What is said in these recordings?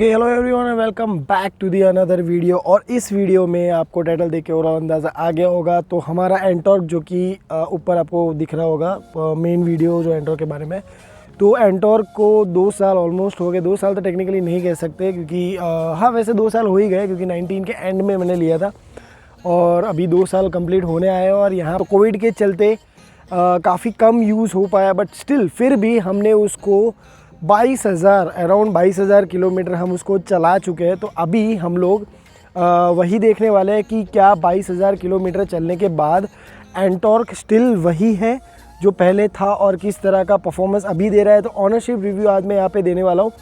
Okay, hello everyone and welcome back to the another video. और इस video में आपको टाइटल देख के और अंदाज़ा आ गया होगा, तो हमारा एंटॉर्क जो कि ऊपर आपको दिख रहा होगा, मेन वीडियो जो एंटॉर्क के बारे में। तो एंटॉर्क को 2 साल ऑलमोस्ट हो गए। 2 साल तो टेक्निकली नहीं कह सकते क्योंकि हाँ वैसे 2 साल हो ही गए, क्योंकि 19 के एंड में मैंने लिया था और अभी 2 साल कंप्लीट होने आए। और यहाँ तो कोविड के चलते काफ़ी कम यूज़ हो पाया, बट स्टिल फिर भी हमने उसको 22,000 अराउंड 22,000 किलोमीटर हम उसको चला चुके हैं। तो अभी हम लोग वही देखने वाले हैं कि क्या 22,000 किलोमीटर चलने के बाद एंटॉर्क स्टिल वही है जो पहले था और किस तरह का परफॉर्मेंस अभी दे रहा है। तो ऑनरशिप रिव्यू आज मैं यहाँ पे देने वाला हूँ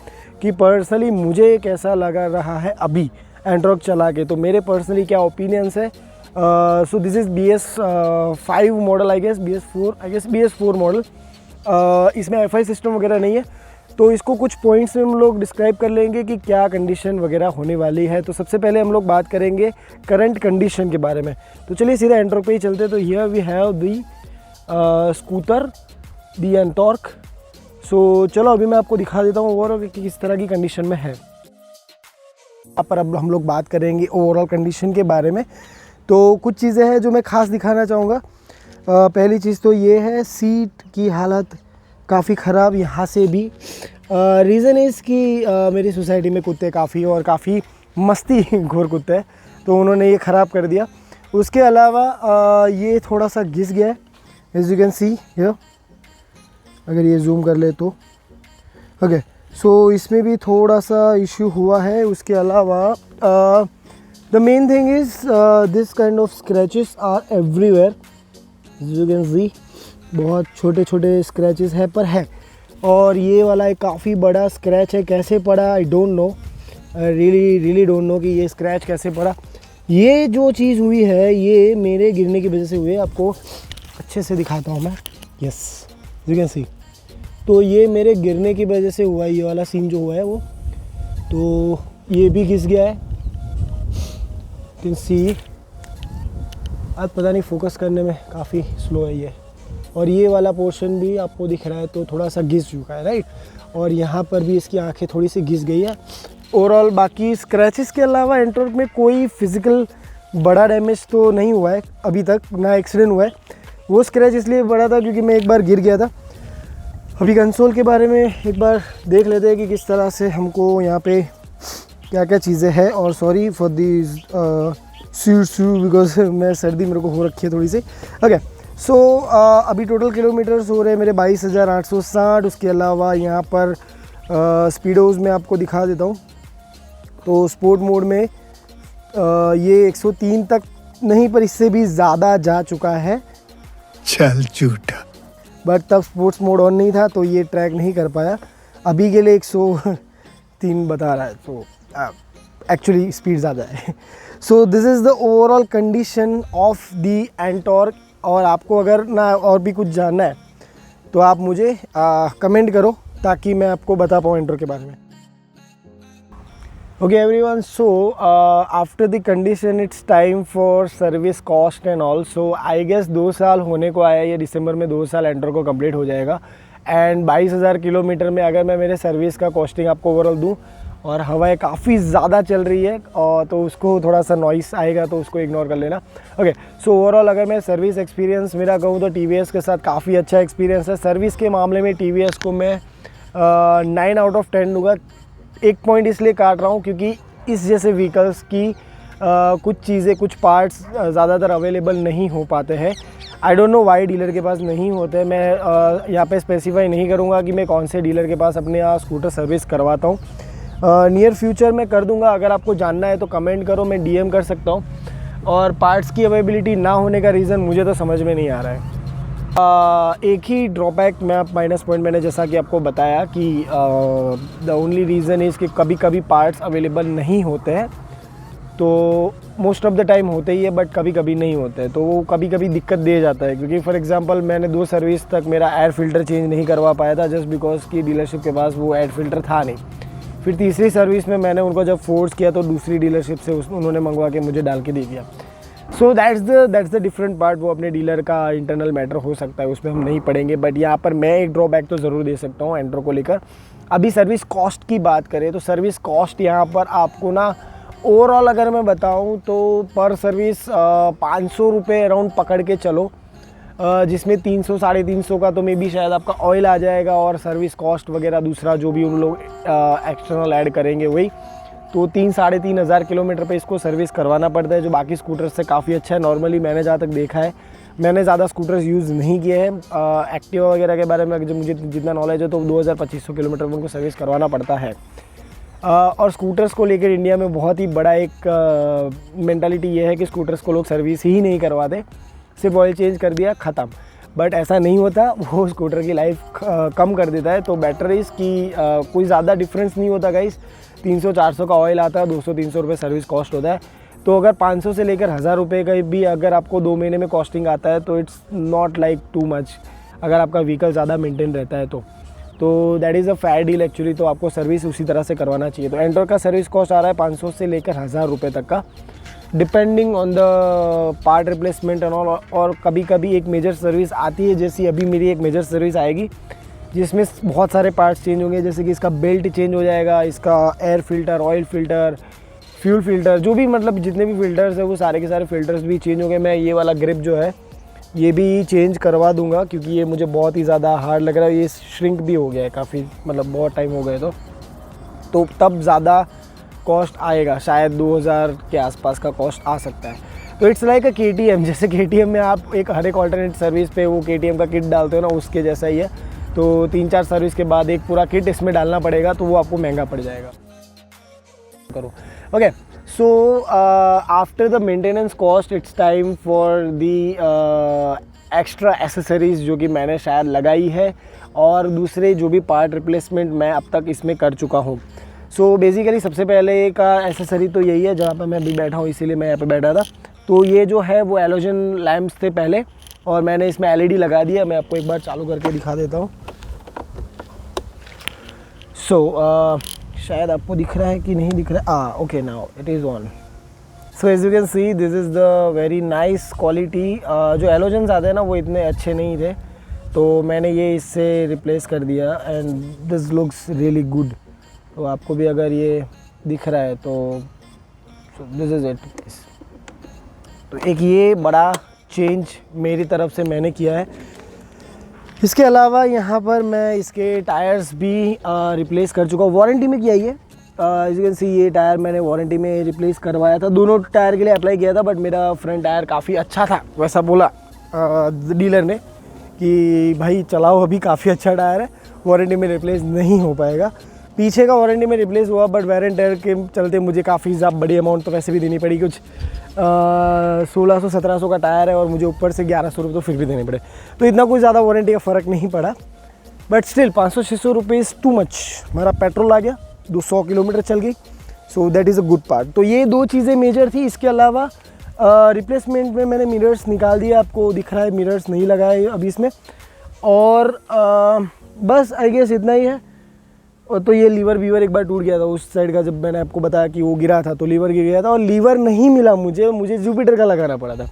कि पर्सनली मुझे कैसा लगा रहा है अभी एंटॉर्क चला के। तो मेरे पर्सनली क्या ओपिनियंस है। So this is BS5 model, I guess BS4 model. इसमें FI सिस्टम वगैरह नहीं है, तो इसको कुछ पॉइंट्स में हम लोग डिस्क्राइब कर लेंगे कि क्या कंडीशन वगैरह होने वाली है। तो सबसे पहले हम लोग बात करेंगे करंट कंडीशन के बारे में। तो चलिए सीधा एंटॉर्क पे ही चलते। तो here we have the scooter, the Ntorq. So चलो अभी मैं आपको दिखा देता हूँ ओवरऑल कि किस तरह की कंडीशन में है। अब हम लोग बात करेंगे ओवरऑल कंडीशन के बारे में। तो कुछ चीज़ें हैं जो मैं ख़ास दिखाना चाहूँगा। पहली चीज़ तो ये है, सीट की हालत काफ़ी ख़राब यहाँ से भी। रीज़न इज़ कि मेरी सोसाइटी में कुत्ते काफ़ी और काफ़ी मस्ती घोर कुत्ते हैं, तो उन्होंने ये ख़राब कर दिया। उसके अलावा ये थोड़ा सा घिस गया है, as you can see here, अगर ये जूम कर ले तो। ओके, सो इसमें भी थोड़ा सा इशू हुआ है। उसके अलावा the main thing is this kind of scratches are everywhere, as you can see. बहुत छोटे छोटे स्क्रैचेस है पर है। और ये वाला एक काफ़ी बड़ा स्क्रैच है, कैसे पड़ा I don't know, really don't know कि ये स्क्रैच कैसे पड़ा। ये जो चीज़ हुई है ये मेरे गिरने की वजह से हुई है। आपको अच्छे से दिखाता हूँ मैं, यस यू कैन सी। तो ये मेरे गिरने की वजह से हुआ है, ये वाला सीन जो हुआ है वो। तो ये भी घिस गया है, कैन सी। आज पता नहीं फोकस करने में काफ़ी स्लो है ये। और ये वाला पोर्शन भी आपको दिख रहा है तो थोड़ा सा घिस चुका है, राइट। और यहाँ पर भी इसकी आंखें थोड़ी सी घिस गई है। ओवरऑल बाकी स्क्रैचेस के अलावा एंटॉर्क में कोई फिज़िकल बड़ा डैमेज तो नहीं हुआ है अभी तक, ना एक्सीडेंट हुआ है। वो स्क्रैच इसलिए बड़ा था क्योंकि मैं एक बार गिर गया था। अभी कंसोल के बारे में एक बार देख लेते हैं कि किस तरह से हमको यहाँ पे क्या क्या चीज़ें हैं। और sorry for the sue because मैं सर्दी मेरे को हो रखी है थोड़ी सी। ओके, सो अभी टोटल किलोमीटर्स हो रहे हैं मेरे 22,860। उसके अलावा यहाँ पर स्पीडोज़ में आपको दिखा देता हूँ। तो स्पोर्ट मोड में ये 103 तक नहीं पर इससे भी ज़्यादा जा चुका है। चल झूठा। बट तब स्पोर्ट्स मोड ऑन नहीं था तो ये ट्रैक नहीं कर पाया। अभी के लिए 103 बता रहा है, तो एक्चुअली स्पीड ज़्यादा है। So this is the overall condition of the Ntorq. और आपको अगर ना और भी कुछ जानना है तो आप मुझे कमेंट करो ताकि मैं आपको बता पाऊँ एंटॉर्क के बारे में। Okay everyone, so after the condition it's time for service cost and also I guess 2 साल होने को आया। ये दिसंबर में 2 साल एंटॉर्क को कंप्लीट हो जाएगा। एंड 22,000 किलोमीटर में अगर मैं मेरे सर्विस का कॉस्टिंग आपको ओवरऑल दूँ, और हवाएं काफ़ी ज़्यादा चल रही है और तो उसको थोड़ा सा नॉइस आएगा तो उसको इग्नोर कर लेना। ओके, सो ओवरऑल अगर मैं सर्विस एक्सपीरियंस मेरा कहूँ तो TVS के साथ काफ़ी अच्छा एक्सपीरियंस है। सर्विस के मामले में TVS को मैं 9 आउट ऑफ 10 दूँगा। एक पॉइंट इसलिए काट रहा हूँ क्योंकि इस जैसे व्हीकल्स की कुछ चीज़ें, कुछ पार्ट्स ज़्यादातर अवेलेबल नहीं हो पाते हैं। I don't know why dealer के पास नहीं होते। मैं यहाँ पे स्पेसिफाई नहीं करूँगा कि मैं कौन से डीलर के पास अपने यहाँ स्कूटर सर्विस करवाता हूँ। नियर फ्यूचर में कर दूंगा। अगर आपको जानना है तो कमेंट करो, मैं DM कर सकता हूँ। और पार्ट्स की अवेलेबिलिटी ना होने का रीज़न मुझे तो समझ में नहीं आ रहा है। एक ही ड्रॉबैक मैं माइनस पॉइंट मैंने जैसा कि आपको बताया कि द ओनली रीज़न इज़ कि कभी कभी पार्ट्स अवेलेबल नहीं होते हैं। तो मोस्ट ऑफ द टाइम होते ही है बट कभी कभी नहीं होते हैं, तो वो कभी कभी दिक्कत दे जाता है। क्योंकि फॉर एग्जांपल मैंने 2 सर्विस तक मेरा एयर फ़िल्टर चेंज नहीं करवा पाया था जस्ट बिकॉज कि डीलरशिप के पास वो एयर फ़िल्टर था नहीं। फिर तीसरी सर्विस में मैंने उनको जब फोर्स किया तो दूसरी डीलरशिप से उन्होंने मंगवा के मुझे डाल के दे दिया। So that's the different part. वो अपने डीलर का इंटरनल मैटर हो सकता है, उसमें हम नहीं पढ़ेंगे। बट यहाँ पर मैं एक ड्रॉबैक तो ज़रूर दे सकता हूँ एंटॉर्क को लेकर। अभी सर्विस कॉस्ट की बात करें तो सर्विस कॉस्ट यहाँ पर आपको ना ओवरऑल अगर मैं बताऊँ तो पर सर्विस 500 रुपये अराउंड पकड़ के चलो, जिसमें 300 साढ़े 300 का तो मे बी शायद आपका ऑयल आ जाएगा और सर्विस कॉस्ट वगैरह दूसरा जो भी उन लोग एक्सटर्नल ऐड करेंगे वही, तो 3-3.5 हज़ार किलोमीटर पे इसको सर्विस करवाना पड़ता है, जो बाकी स्कूटर्स से काफ़ी अच्छा है। नॉर्मली मैंने जहाँ तक देखा है, मैंने ज़्यादा स्कूटर्स यूज़ नहीं किए हैं, एक्टिवा वगैरह के बारे में जब मुझे जितना नॉलेज है तो 2000-2500 किलोमीटर में उनको सर्विस करवाना पड़ता है। और स्कूटर्स को लेकर इंडिया में बहुत ही बड़ा एक मेंटालिटी ये है कि स्कूटर्स को लोग सर्विस ही नहीं करवाते, सिर्फ ऑयल चेंज कर दिया ख़त्म। बट ऐसा नहीं होता, वो स्कूटर की लाइफ कम कर देता है। तो बेटर इज़ कि कोई ज़्यादा डिफरेंस नहीं होता गाइस, 300-400 का ऑयल आता है, 200-300 रुपये सर्विस कॉस्ट होता है। तो अगर 500 से लेकर 1000 रुपये का भी अगर आपको 2 महीने में कॉस्टिंग आता है तो it's not like too much, अगर आपका व्हीकल ज़्यादा मेंटेन रहता है तो that is a fair deal actually. तो आपको सर्विस उसी तरह से करवाना चाहिए। तो एंटोर्क का सर्विस कॉस्ट आ रहा है 500 से लेकर 1000 रुपये तक का, depending on the part replacement and all. और कभी कभी एक मेजर सर्विस आती है, जैसी अभी मेरी एक मेजर सर्विस आएगी जिसमें बहुत सारे पार्ट्स चेंज होंगे, जैसे कि इसका बेल्ट चेंज हो जाएगा, इसका air filter, oil filter, fuel filter, जो भी मतलब जितने भी फिल्टर्स है वो सारे के सारे फिल्टर्स भी चेंज हो गए। मैं ये वाला ग्रिप जो है ये भी चेंज करवा दूंगा, क्योंकि ये मुझे बहुत ही ज़्यादा हार्ड लग रहा है, ये श्रिंक भी हो गया है काफ़ी, मतलब बहुत टाइम हो गए तो तब ज़्यादा कॉस्ट आएगा, शायद 2000 के आसपास का कॉस्ट आ सकता है। तो इट्स लाइक अ KTM, जैसे KTM में आप हर एक ऑल्टरनेट सर्विस पे वो KTM का किट डालते हो ना, उसके जैसा ही है। तो 3-4 सर्विस के बाद एक पूरा किट इसमें डालना पड़ेगा, तो वो आपको महंगा पड़ जाएगा। करो okay. So after the maintenance cost it's time for the extra accessories जो कि मैंने शायद लगाई है, और दूसरे जो भी पार्ट रिप्लेसमेंट मैं अब तक इसमें कर चुका हूँ। सो बेसिकली सबसे पहले का एसेसरी तो यही है, जहाँ पर मैं अभी बैठा हूँ, इसीलिए मैं यहाँ पे बैठा था। तो ये जो है वो एलोजन लैम्प्स थे पहले, और मैंने इसमें LED लगा दिया। मैं आपको एक बार चालू करके दिखा देता हूँ। सो शायद आपको दिख रहा है कि नहीं दिख रहा है, okay now it is on. So as you can see this is the very nice quality. जो एलोजन्स आते हैं ना वो इतने अच्छे नहीं थे, तो मैंने ये इससे रिप्लेस कर दिया and this looks really good. तो आपको भी अगर ये दिख रहा है तो दिस इज़ इट। तो एक ये बड़ा चेंज मेरी तरफ से मैंने किया है। इसके अलावा यहाँ पर मैं इसके टायर्स भी रिप्लेस कर चुका हूँ, वारंटी में किया ही है। एज यू कैन सी ये टायर मैंने वारंटी में रिप्लेस करवाया था, दोनों टायर के लिए अप्लाई किया था, बट मेरा फ्रंट टायर काफ़ी अच्छा था, वैसा बोला डीलर ने कि भाई चलाओ अभी काफ़ी अच्छा टायर है, वारंटी में रिप्लेस नहीं हो पाएगा। पीछे का वारंटी में रिप्लेस हुआ, बट वेयर एंड टेयर के चलते मुझे काफ़ी ज़्यादा बड़ी अमाउंट तो वैसे भी देनी पड़ी, कुछ 1600-1700 का टायर है और मुझे ऊपर से 1100 रुपये तो फिर भी देने पड़े। तो इतना कोई ज़्यादा वारंटी का फ़र्क नहीं पड़ा, but still 500-600 rupees too much. हमारा पेट्रोल आ गया, 200 किलोमीटर चल गई, so that is a good part. तो ये 2 चीज़ें मेजर थी। इसके अलावा रिप्लेसमेंट में मैंने मिरर्स निकाल दिया, आपको दिख रहा है मिरर्स नहीं लगाए अभी इसमें, और बस आई गेस इतना ही है। और तो ये लीवर एक बार टूट गया था उस साइड का, जब मैंने आपको बताया कि वो गिरा था तो लीवर गिर गया था, और लीवर नहीं मिला मुझे जुपिटर का लगाना पड़ा था।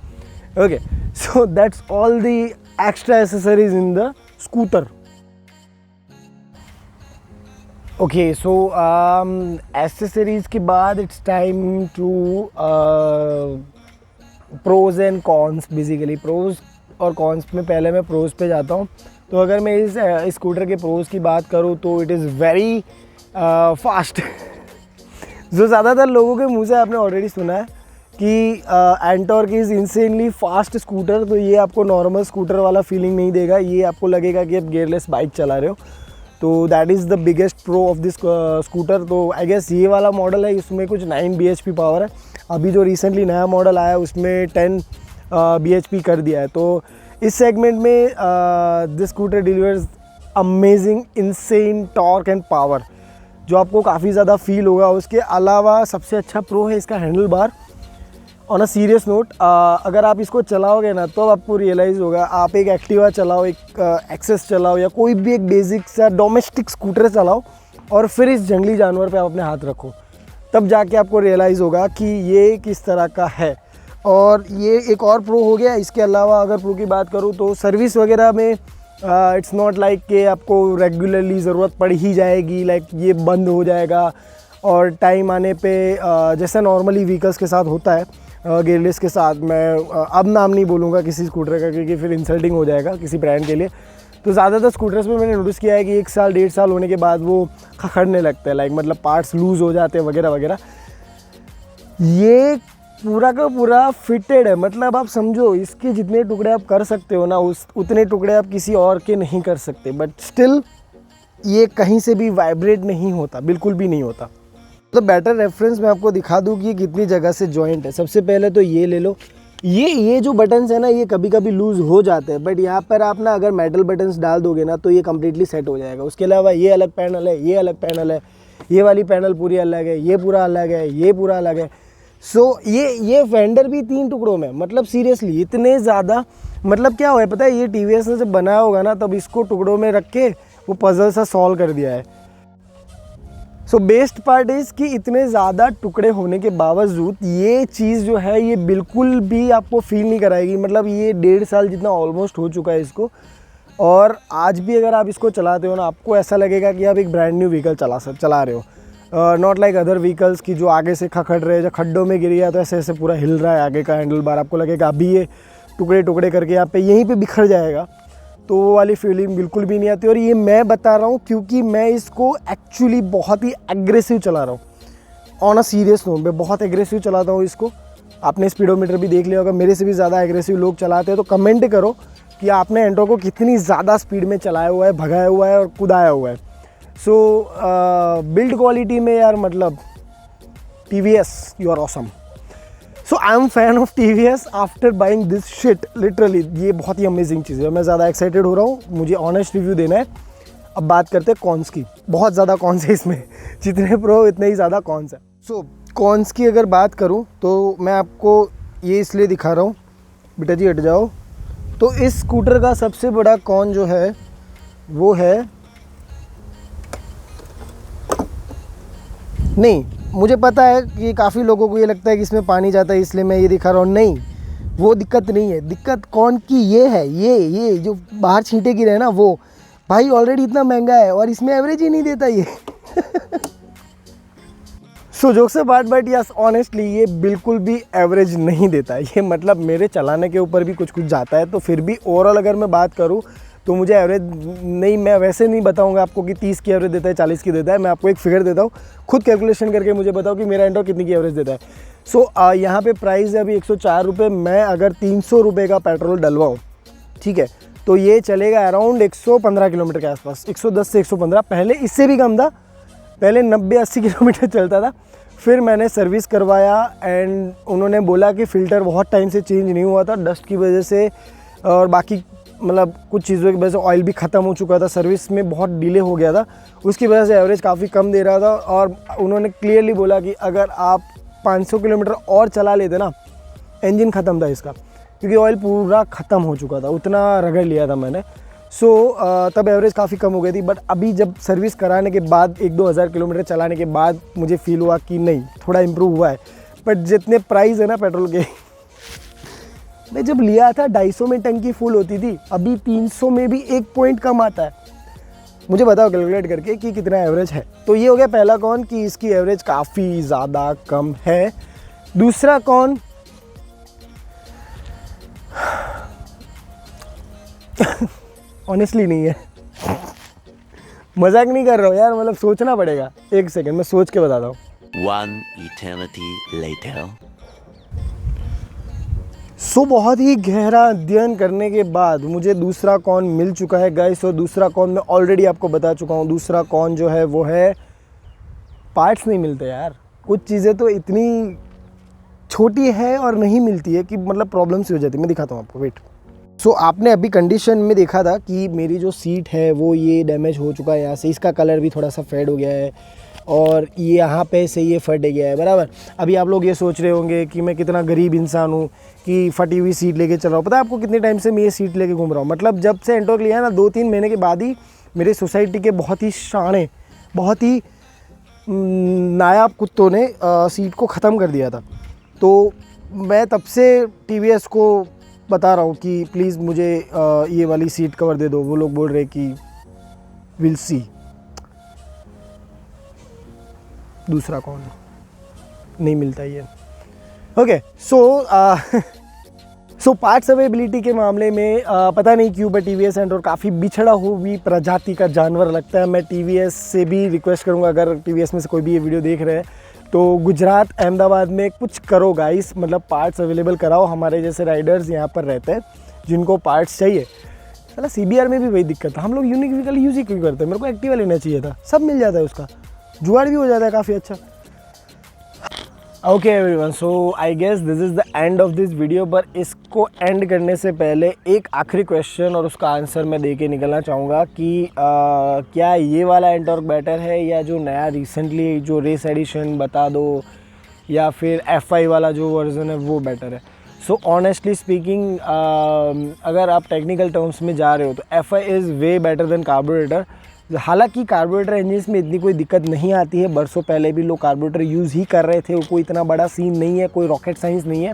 Okay, so that's all the extra accessories in the scooter. Okay, so accessories के बाद it's time to pros and cons. Basically pros और कॉन्स में पहले मैं प्रोज पे जाता हूँ। तो अगर मैं इस स्कूटर के प्रोज की बात करूँ तो इट इज़ वेरी फास्ट। जो ज़्यादातर लोगों के मुंह से आपने ऑलरेडी सुना है कि NTorq is insanely fast scooter, तो ये आपको नॉर्मल स्कूटर वाला फीलिंग नहीं देगा, ये आपको लगेगा कि आप गियरलेस बाइक चला रहे हो। तो that is the biggest pro of this scooter. तो आई गेस ये वाला मॉडल है, इसमें कुछ 9 bhp पावर है। अभी जो रिसेंटली नया मॉडल आया है उसमें 10 bhp कर दिया है। तो इस सेगमेंट में this scooter delivers amazing insane torque and power, जो आपको काफ़ी ज़्यादा फील होगा। उसके अलावा सबसे अच्छा प्रो है इसका handle bar. On a serious note, अगर आप इसको चलाओगे ना तो आपको रियलाइज़ होगा, आप एक एक्टिवा चलाओ, एक एक्सेस चलाओ, या कोई भी एक बेसिक सा डोमेस्टिक स्कूटर चलाओ, और फिर इस जंगली जानवर पे आप अपने हाथ रखो, तब जाके आपको रियलाइज़ होगा कि ये किस तरह का है। और ये एक और प्रो हो गया। इसके अलावा अगर प्रो की बात करूँ तो सर्विस वगैरह में इट्स नॉट लाइक कि आपको रेगुलरली ज़रूरत पड़ ही जाएगी, लाइक ये बंद हो जाएगा और टाइम आने पे जैसा नॉर्मली व्हीकल्स के साथ होता है, गेयरलेस के साथ। मैं अब नाम नहीं बोलूँगा किसी स्कूटर का क्योंकि फिर इंसल्टिंग हो जाएगा किसी ब्रांड के लिए। तो ज़्यादातर स्कूटर्स में मैंने नोटिस किया है कि 1 साल 1.5 साल होने के बाद वो खखड़ने लगता है, लाइक मतलब पार्ट्स लूज़ हो जाते हैं वगैरह वगैरह। ये पूरा का पूरा फिटेड है, मतलब आप समझो इसके जितने टुकड़े आप कर सकते हो ना उतने टुकड़े आप किसी और के नहीं कर सकते, बट स्टिल ये कहीं से भी वाइब्रेट नहीं होता, बिल्कुल भी नहीं होता। तो बेटर रेफरेंस मैं आपको दिखा दूँ कि ये कितनी जगह से जॉइंट है। सबसे पहले तो ये ले लो, ये जो बटन्स है ना ये कभी कभी लूज़ हो जाते हैं, बट यहाँ पर आप ना अगर मेटल बटन्स डाल दोगे ना तो ये कम्प्लीटली सेट हो जाएगा। उसके अलावा ये अलग पैनल है, ये अलग पैनल है, ये वाली पैनल पूरी अलग है, ये पूरा अलग है, ये पूरा अलग है। सो ये फेंडर भी 3 टुकड़ों में, मतलब सीरियसली इतने ज़्यादा, मतलब क्या हुआ है पता है, ये टीवीएस ने जब बनाया होगा ना तब इसको टुकड़ों में रख के वो पजल सा सॉल्व कर दिया है। सो बेस्ट पार्ट इज़ कि इतने ज़्यादा टुकड़े होने के बावजूद ये चीज़ जो है ये बिल्कुल भी आपको फील नहीं कराएगी। मतलब ये 1.5 साल जितना ऑलमोस्ट हो चुका है इसको, और आज भी अगर आप इसको चलाते हो ना आपको ऐसा लगेगा कि आप एक ब्रांड न्यू व्हीकल चला रहे हो। नॉट लाइक अदर व्हीकल्स की जो आगे से खखड़ रहे हैं, जो खड्डों में गिर गया तो ऐसे ऐसे पूरा हिल रहा है आगे का हैंडल बार, आपको लगेगा अभी ये टुकड़े टुकड़े करके यहाँ पे यहीं पे बिखर जाएगा, तो वो वाली फीलिंग बिल्कुल भी नहीं आती। और ये मैं बता रहा हूँ क्योंकि मैं इसको एक्चुअली बहुत ही एग्रेसिव चला रहा हूँ, ऑन अ सीरियस नोट मैं बहुत एग्रेसिव चलाता हूँ इसको। आपने स्पीडोमीटर भी देख लिया होगा, मेरे से भी ज़्यादा एग्रेसिव लोग चलाते हैं, तो कमेंट करो कि आपने एंटो को कितनी ज़्यादा स्पीड में चलाया हुआ है, भगाया हुआ है और कुदाया हुआ है। सो बिल्ड क्वालिटी में यार मतलब TVS you are awesome. So I am fan of TVS after buying this shit, literally ये बहुत ही अमेजिंग चीज़ है। मैं ज़्यादा एक्साइटेड हो रहा हूँ, मुझे ऑनेस्ट रिव्यू देना है। अब बात करते हैं कॉन्स की, बहुत ज़्यादा कॉन्स है इसमें, जितने प्रो इतने ही ज़्यादा कॉन्स है। सो कॉन्स की अगर बात करूँ तो मैं आपको ये इसलिए दिखा रहा हूँ, बेटा जी हट जाओ। तो इस स्कूटर का सबसे बड़ा कॉन जो है वो है, नहीं मुझे पता है कि काफ़ी लोगों को ये लगता है कि इसमें पानी जाता है इसलिए मैं ये दिखा रहा हूँ, नहीं वो दिक्कत नहीं है। दिक्कत कौन की ये है, ये जो बाहर छींटे गिरे हैं ना वो, भाई ऑलरेडी इतना महंगा है और इसमें एवरेज ही नहीं देता ये। सो जोक से बट यस ऑनेस्टली ये बिल्कुल भी एवरेज नहीं देता है ये, मतलब मेरे चलाने के ऊपर भी कुछ जाता है। तो फिर भी ओवरऑल अगर मैं बात करूँ तो मुझे एवरेज नहीं, मैं वैसे नहीं बताऊंगा आपको कि 30 की एवरेज देता है 40 की देता है, मैं आपको एक फिगर देता हूँ, खुद कैलकुलेशन करके मुझे बताओ कि मेरा एंटो कितनी की एवरेज देता है। सो यहाँ पे प्राइस है अभी 104 रुपये। मैं अगर 300 रुपये का पेट्रोल डलवाऊँ, ठीक है, तो ये चलेगा अराउंड 115 किलोमीटर के आसपास, 110 से 115। पहले इससे भी कम था, पहले 90-80 किलोमीटर चलता था। फिर मैंने सर्विस करवाया एंड उन्होंने बोला कि फ़िल्टर बहुत टाइम से चेंज नहीं हुआ था, डस्ट की वजह से और बाकी मतलब कुछ चीज़ों की वजह से ऑयल भी ख़त्म हो चुका था, सर्विस में बहुत डिले हो गया था, उसकी वजह से एवरेज काफ़ी कम दे रहा था। और उन्होंने क्लियरली बोला कि अगर आप 500 किलोमीटर और चला लेते ना, इंजन ख़त्म था इसका क्योंकि ऑयल पूरा ख़त्म हो चुका था, उतना रगड़ लिया था मैंने। सो तब एवरेज काफ़ी कम हो गई थी। बट अभी जब सर्विस कराने के बाद 1-2 हज़ार किलोमीटर चलाने के बाद मुझे फील हुआ कि नहीं थोड़ा इम्प्रूव हुआ है। बट जितने प्राइस है ना पेट्रोल के, मैं जब लिया था 250 में टंकी फुल होती थी, अभी 300 में भी 1 पॉइंट कम आता है। मुझे बताओ कैलकुलेट करके कि कितना एवरेज है। तो ये हो गया पहला कौन कि इसकी एवरेज काफ़ी ज़्यादा कम है। दूसरा कौन, ऑनेस्टली नहीं है, मजाक नहीं कर रहा हूँ यार, मतलब सोचना पड़ेगा। एक सेकंड मैं सोच के बताता हूँ। One eternity later. सो बहुत ही गहरा अध्ययन करने के बाद मुझे दूसरा कौन मिल चुका है गाइस, और दूसरा कौन मैं ऑलरेडी आपको बता चुका हूँ। दूसरा कौन जो है वो है पार्ट्स नहीं मिलते यार। कुछ चीज़ें तो इतनी छोटी है और नहीं मिलती है कि मतलब प्रॉब्लम्स हो जाती है। मैं दिखाता हूँ आपको, वेट। सो आपने अभी कंडीशन में देखा था कि मेरी जो सीट है वो ये डैमेज हो चुका है, यहाँ से इसका कलर भी थोड़ा सा फेड हो गया है और ये यहाँ पे से ये फट गया है, बराबर। अभी आप लोग ये सोच रहे होंगे कि मैं कितना गरीब इंसान हूँ कि फटी हुई सीट लेके चल रहा हूँ। पता है आपको कितने टाइम से मैं ये सीट लेके घूम रहा हूँ? मतलब जब से एंटोर्क लिया है ना, 2-3 महीने के बाद ही मेरे सोसाइटी के बहुत ही शाणे, बहुत ही नायाब कुत्तों ने सीट को ख़त्म कर दिया था। तो मैं तब से TVS को बता रहा हूँ कि प्लीज़ मुझे ये वाली सीट कवर दे दो, वो लोग बोल रहे कि विल सी। दूसरा कौन नहीं मिलता ये। ओके सो पार्ट्स अवेलेबिलिटी के मामले में पता नहीं क्यों बट टीवीएस एंटोर्क काफ़ी बिछड़ा हुई प्रजाति का जानवर लगता है। मैं टीवीएस से भी रिक्वेस्ट करूंगा, अगर टीवीएस में से कोई भी ये वीडियो देख रहे हैं तो गुजरात अहमदाबाद में कुछ करो गाइस, मतलब पार्ट्स अवेलेबल कराओ। हमारे जैसे राइडर्स यहाँ पर रहते हैं जिनको पार्ट्स चाहिए। चला सीबीआर में भी वही दिक्कत है, हम लोग यूनिक व्हीकल यूज़ ही क्यों करते हैं। मेरे को एक्टिवा लेना चाहिए था, सब मिल जाता है, उसका जुगाड़ भी हो जाता है काफ़ी अच्छा। Okay everyone, so I guess this is the end of this video. पर इसको एंड करने से पहले एक आखिरी क्वेश्चन और उसका आंसर मैं दे के निकलना चाहूँगा कि क्या ये वाला एंटॉर्क बेटर है या जो नया रिसेंटली जो रेस एडिशन बता दो, या फिर FI वाला जो वर्जन है वो बेटर है। सो ऑनेस्टली स्पीकिंग अगर आप टेक्निकल टर्म्स में जा रहे हो तो FI is way better than carburettor. हालांकि कार्बोरेटर इंजन्स में इतनी कोई दिक्कत नहीं आती है, बरसों पहले भी लोग कार्बोरेटर यूज़ ही कर रहे थे, वो कोई इतना बड़ा सीन नहीं है, कोई रॉकेट साइंस नहीं है।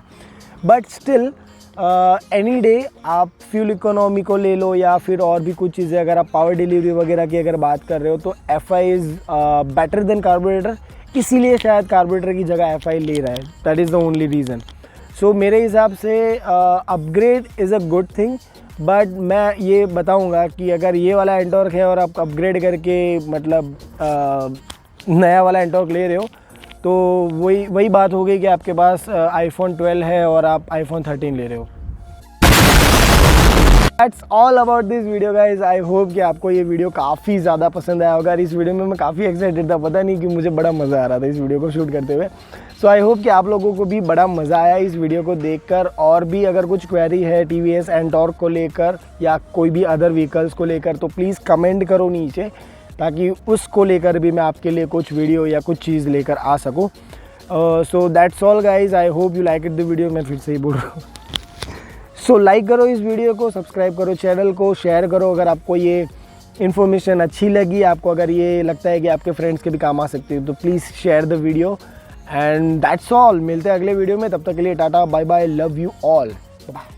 बट स्टिल एनी डे आप फ्यूल इकोनॉमी को ले लो या फिर और भी कुछ चीज़ें, अगर आप पावर डिलीवरी वगैरह की अगर बात कर रहे हो तो FI is better than carburettor. इसीलिए शायद कार्बोरेटर की जगह FI ले रहा है, that is the only reason. So मेरे हिसाब से upgrade is a good thing, but मैं ये बताऊंगा कि अगर ये वाला एंटॉर्क है और आप अपग्रेड करके मतलब नया वाला एंटॉर्क ले रहे हो तो वही बात हो गई कि आपके पास iPhone 12 है और आप iPhone 13 ले रहे हो। That's all about this video guys. I hope कि आपको ये वीडियो काफ़ी ज़्यादा पसंद आया होगा। इस वीडियो में मैं काफ़ी एक्साइटेड था, पता नहीं कि मुझे बड़ा मज़ा आ रहा था इस वीडियो को शूट करते हुए। सो आई होप कि आप लोगों को भी बड़ा मज़ा आया इस वीडियो को देखकर। और भी अगर कुछ क्वेरी है TVS एंटॉर्क को लेकर या कोई भी अदर व्हीकल्स को लेकर तो प्लीज़ कमेंट करो नीचे, ताकि उसको लेकर भी मैं आपके लिए कुछ वीडियो या कुछ चीज़ लेकर आ सकूँ। सो that's all guys, I hope you like it the video. मैं फिर से ही बोल रहा हूँ। सो लाइक करो इस वीडियो को, सब्सक्राइब करो चैनल को, शेयर करो अगर आपको ये इन्फॉर्मेशन अच्छी लगी। आपको अगर ये लगता है कि आपके फ्रेंड्स के भी काम आ सकती है तो please share the video. And that's all, मिलते हैं अगले वीडियो में, तब तक के लिए tata bye bye, love you all, bye.